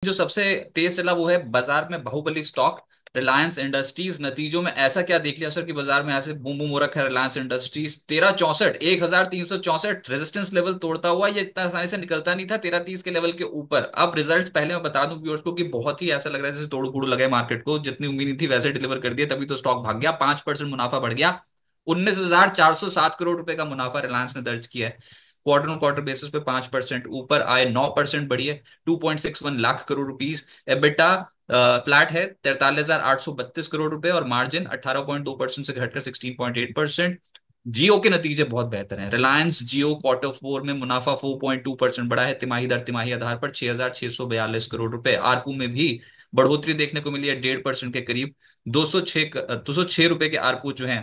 जो सबसे तेज चला वो है बाजार में बाहुबली स्टॉक, रिलायंस इंडस्ट्रीज। नतीजों में ऐसा क्या देख लिया सर कि बाजार में ऐसे बूम बूम हो रखा है। रिलायंस इंडस्ट्रीज 1364, 1364 रेजिस्टेंस लेवल तोड़ता हुआ ये इतना आसानी से निकलता नहीं था 1330 के लेवल के ऊपर। अब रिजल्ट्स पहले मैं बता दूं व्यूअर्स को कि बहुत ही ऐसा लग रहा है जैसे तोड़ फोड़ लगे मार्केट को, जितनी उम्मीद नहीं थी वैसे डिलीवर कर दिया, तभी तो स्टॉक भाग गया। 5% मुनाफा बढ़ गया, 19,407 करोड़ रुपए का मुनाफा रिलायंस ने दर्ज किया है। क्वार्टर ऑन क्वार्टर बेसिस पे 5% ऊपर आए, 9% बढ़ी है, 2.61 lakh crore rupees. EBITDA flat है 43,832 करोड़ रुपए, और मार्जिन 18.2% से घटकर 16.8%। जियो के नतीजे बहुत बेहतर हैं। रिलायंस जियो क्वार्टर फोर में मुनाफा 4.2% बढ़ा है, तिमाही दर तिमाही आधार पर 6,642 करोड़ रुपए। आरपू में भी बढ़ोतरी देखने को मिली है 1.5% के करीब, 206 रुपए के आरपू जो है,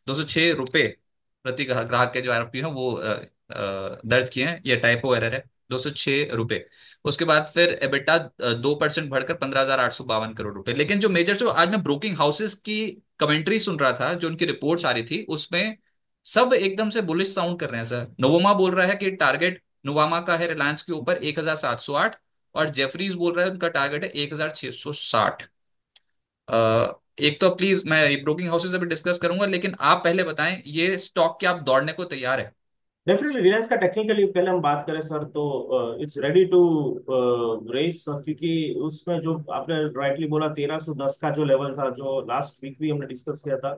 206 रुपए प्रति ग्राहक के जो आरपी है वो दर्ज किए हैं। ये टाइपो एरर है, 206 रुपए। उसके बाद फिर एबिटा 2% बढ़कर 15,852 करोड़ रुपए। लेकिन जो मेजर, जो आज मैं ब्रोकिंग हाउसेस की कमेंट्री सुन रहा था, जो उनकी रिपोर्ट्स आ रही थी, उसमें सब एकदम से बुलिश साउंड कर रहे हैं सर। नोवोमा बोल रहा है कि टारगेट नोवामा का है रिलायंस के ऊपर 1,708, और जेफरीज बोल रहा है उनका टारगेट है 1,660। एक तो प्लीज मैं ब्रोकिंग हाउसेस अभी डिस्कस करूंगा, लेकिन आप पहले बताएं ये स्टॉक क्या आप दौड़ने को तैयार है? डेफिनेटली रिलायंस का टेक्निकली पहले हम बात करें सर, तो इट्स रेडी टू रेस, क्योंकि उसमें जो आपने राइटली बोला 1310 का जो लेवल था, जो लास्ट वीक भी हमने डिस्कस किया था,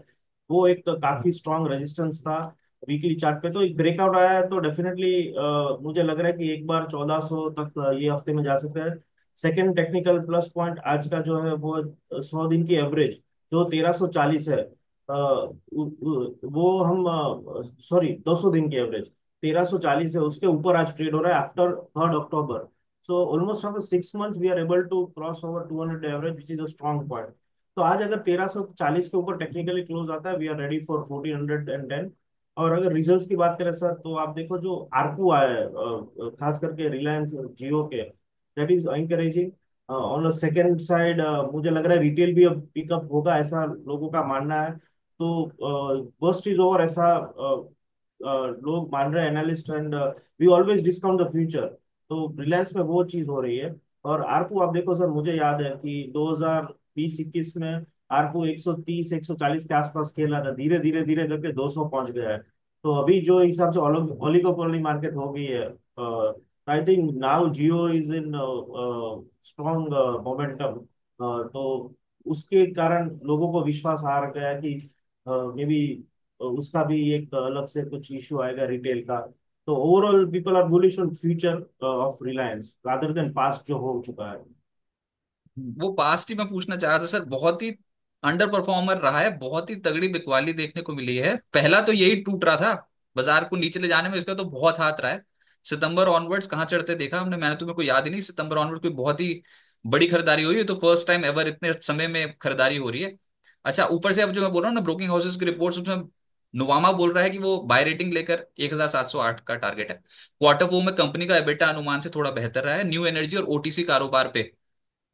वो एक तो काफी स्ट्रांग रेजिस्टेंस था। वीकली चार्ट पे तो एक ब्रेकआउट आया है, तो डेफिनेटली मुझे लग रहा है कि एक बार 1400 तक ये हफ्ते में जा सकते हैं। सेकेंड टेक्निकल प्लस पॉइंट आज का जो है वो 100 दिन की एवरेज जो 1340 है, वो हम, सॉरी, 200 दिन की एवरेज 1340 है, उसके ऊपर आज ट्रेड हो रहा है after 3rd October. So almost after 6 months we are able to cross over 200 average, which is a strong point. तो आज अगर 1340 के ऊपर टेक्निकली क्लोज आता है, वी आर रेडी फॉर 1410। और अगर रिजल्ट्स की बात करें सर, तो आप देखो जो आरपू आया है, खास करके रिलायंस जियो के, that is encouraging. On the second side मुझे लग रहा है रिटेल भी अब पिकअप होगा, ऐसा लोगों का मानना है। तो वर्स्ट इज ओवर, ऐसा लोग मान रहे हैं analyst, and we always discount the future. तो रिलायंस में वो चीज हो रही है। और आरपू आप देखो सर, मुझे याद है कि 2020-21 में आरपू 130 140 के आसपास खेल रहा था, धीरे धीरे धीरे करके 200 पहुंच गया है। तो अभी जो हिसाब से ओलिगोपोली मार्केट हो गई है, I think now Jio is in strong momentum. तो उसके कारण लोगों को विश्वास आ गया कि मे बी उसका भी एक अलग से कुछ इश्यू आएगा रिटेल का। तो overall people are bullish on future of Reliance rather than past जो हो चुका है। वो पास्ट ही मैं पूछना चाह रहा था सर, बहुत ही अंडर परफॉर्मर रहा है, बहुत ही तगड़ी बिकवाली देखने को मिली है। पहला तो यही टूट रहा था, बाजार को नीचे ले जाने में इसका तो बहुत हाथ रहा है। सितंबर ऑनवर्ड्स कहाँ चढ़ते देखा हमने, मैंने तो, मेरे को याद ही नहीं सितंबर ऑनवर्ड्स कोई बहुत ही बड़ी खरीदारी हो रही है, तो फर्स्ट टाइम एवर इतने समय में खरीदारी हो रही है। अच्छा, ऊपर से अब जो मैं बोल रहा हूँ ना ब्रोकिंग हाउसेस की रिपोर्ट्स, उसमें नुवामा बोल रहा है कि वो बाय रेटिंग लेकर 1,708 का टारगेट है। क्वार्टर फोर में कंपनी का एबिटा अनुमान से थोड़ा बेहतर रहा है। न्यू एनर्जी और ओटीसी कारोबार पे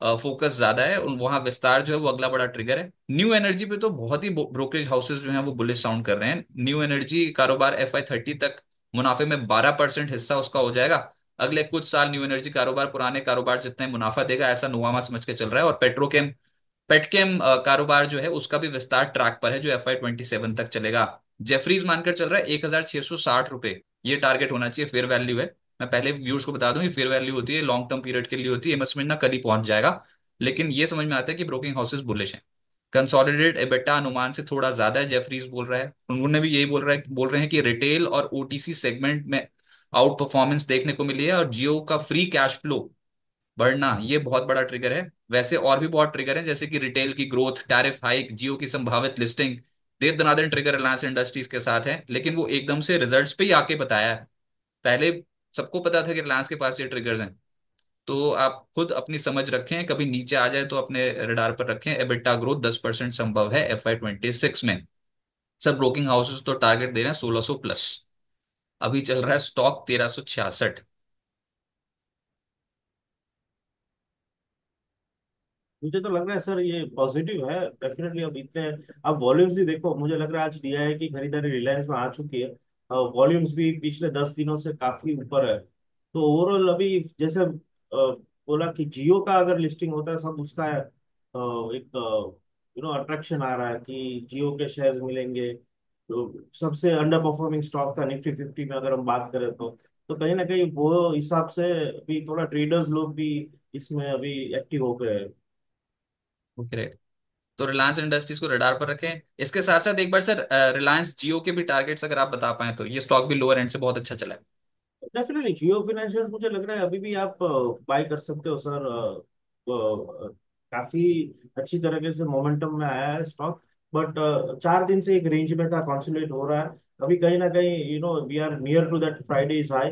फोकस ज्यादा है, और वहां विस्तार जो है वो अगला बड़ा ट्रिगर है। न्यू एनर्जी पे तो बहुत ही ब्रोकरेज हाउसेस जो हैं वो बुलिश साउंड कर रहे हैं। न्यू एनर्जी कारोबार FY30 तक मुनाफे में 12% हिस्सा उसका हो जाएगा। अगले कुछ साल न्यू एनर्जी कारोबार पुराने कारोबार जितने मुनाफा देगा ऐसा नुवामा समझ के चल रहा है। और पेट्रोकेम पेटकेम कारोबार जो है उसका भी विस्तार ट्रैक पर है, जो FY27 तक चलेगा। जेफरीज मानकर चल रहा है 1,660 रुपए, ये टारगेट होना चाहिए, फेयर वैल्यू है। मैं पहले व्यूअर्स को बता दूं, ये फेयर वैल्यू होती है, लॉन्ग टर्म पीरियड के लिए होती है, मत समझना कल ही पहुंच जाएगा। लेकिन ये समझ में आता है कि ब्रोकिंग हाउसेस बुलिश हैं। कंसोलिडेटेड एबिटा अनुमान से थोड़ा ज्यादा है, जेफरीज बोल रहा है। उन्होंने भी यही बोल रहे हैं कि रिटेल और ओटीसी सेगमेंट में आउट परफॉर्मेंस देखने को मिली है, और जियो का फ्री कैश फ्लो बढ़ना ये बहुत बड़ा ट्रिगर है। वैसे और भी बहुत ट्रिगर है, जैसे कि रिटेल की ग्रोथ, टैरिफ हाइक, जियो की संभावित लिस्टिंग, देव दनादन ट्रिगर रिलायंस इंडस्ट्रीज के साथ है। लेकिन वो एकदम से रिजल्ट्स पे ही आके बताया है। पहले सबको पता था कि रिलायंस के पास ये ट्रिगर्स हैं। तो आप खुद अपनी समझ रखें, कभी नीचे आ जाए तो अपने रडार पर रखें। एबिटा ग्रोथ 10% संभव है FY26 में। सब ब्रोकिंग हाउसेस तो टारगेट दे रहे हैं 1,600 प्लस। अभी चल रहा है स्टॉक 1,366। मुझे तो लग रहा है सर ये पॉजिटिव है डेफिनेटली। अब इतने, अब वॉल्यूम्स भी देखो, मुझे लग रहा है आज डीआई की खरीदारी रिलायंस में आ चुकी है। वॉल्यूम्स भी पिछले 10 दिनों से काफी ऊपर है। तो ओवरऑल अभी जैसे बोला कि जियो का अगर लिस्टिंग होता है सब उसका एक अट्रैक्शन आ रहा है कि जियो के शेयर्स मिलेंगे। तो सबसे अंडर परफॉर्मिंग स्टॉक था निफ्टी 50 में अगर हम बात करें तो कहीं ना कहीं वो हिसाब से भी थोड़ा ट्रेडर्स लोग भी इसमें अभी एक्टिव हो गए हैं। ओके, तो रिलायंस इंडस्ट्रीज को रडार पर रखें। इसके साथ साथ एक बार सर रिलायंस जियो के भी टारगेट्स अगर आप बता पाए तो, ये स्टॉक भी लोअर एंड से बहुत अच्छा चला है। डेफिनेटली जियो फाइनेंशियल मुझे लग रहा है अभी भी आप बाय कर सकते हो सर। काफी अच्छी तरीके से मोमेंटम में आया है स्टॉक। बट 4 दिन से एक रेंज में था, कंसोलिडेट हो रहा है। अभी कहीं ना कहीं we are near to that Friday is high.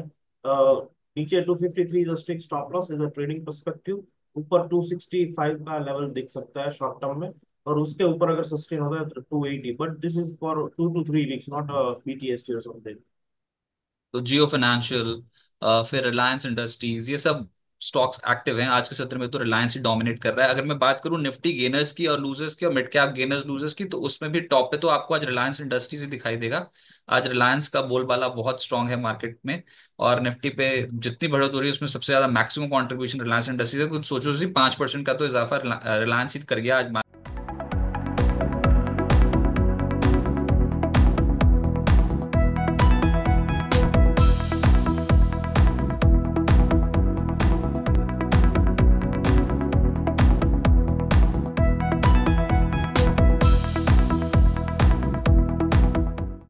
नीचे 253 is a strict stop loss as a trading perspective. ऊपर 265 का लेवल दिख सकता है शॉर्ट टर्म में। और उसके ऊपर अगर सस्टेन होता है तो 280, but this is for 2 to 3 weeks, not BTST और समथिंग। तो जियो फाइनेंशियल, फिर रिलायंस इंडस्ट्रीज, ये सब स्टॉक्स एक्टिव हैं आज के सत्र में। तो रिलायंस ही डोमिनेट कर रहा है। अगर मैं बात करूं निफ्टी गेनर्स की और लूजर्स की, और मिड कैप गेनर्स लूजर्स की, तो उसमें भी टॉप पे तो आपको आज रिलायंस इंडस्ट्रीज ही दिखाई देगा। आज रिलायंस का बोलबाला बहुत स्ट्रांग है मार्केट में। और निफ्टी पे जितनी बढ़त हो रही है उसमें सबसे ज्यादा मैक्सिमम कंट्रीब्यूशन रिलायंस इंडस्ट्रीज है। कुछ सोचो सी 5% का तो इजाफा रिलायंस ही कर गया आज।